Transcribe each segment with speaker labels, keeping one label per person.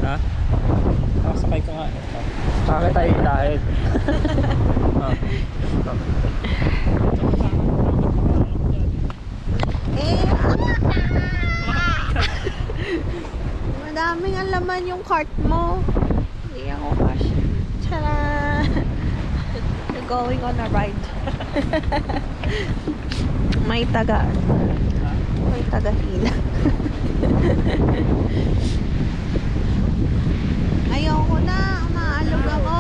Speaker 1: Ha? Nakasakay ka nga. Bakit tayo dahil?
Speaker 2: Madaming ang laman yung cart mo. Hindi ako cash. Tara! We're going on a ride. May taga hila. Ayoko na. Umaalog ako.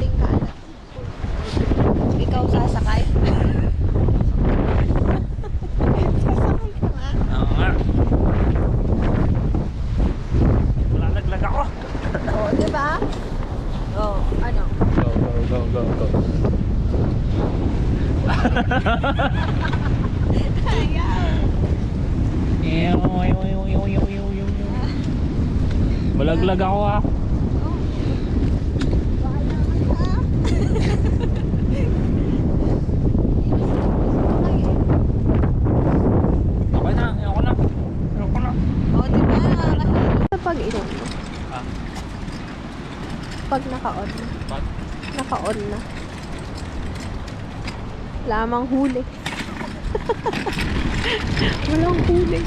Speaker 2: Tingkalan. Ikaw sasakay? Sasakay ka nga.
Speaker 1: Oo nga. Malalaglag ako.
Speaker 2: Oo, diba? Oo, ano?
Speaker 1: Go.
Speaker 2: Ayaw.
Speaker 1: Malaglag ako ha. Okay na, ayoko na.
Speaker 2: Oo, diba? Pag inom mo.
Speaker 1: Ah.
Speaker 2: Pag naka-on.
Speaker 1: Pag?
Speaker 2: Naka-on na. Lamang huli. Walang huli.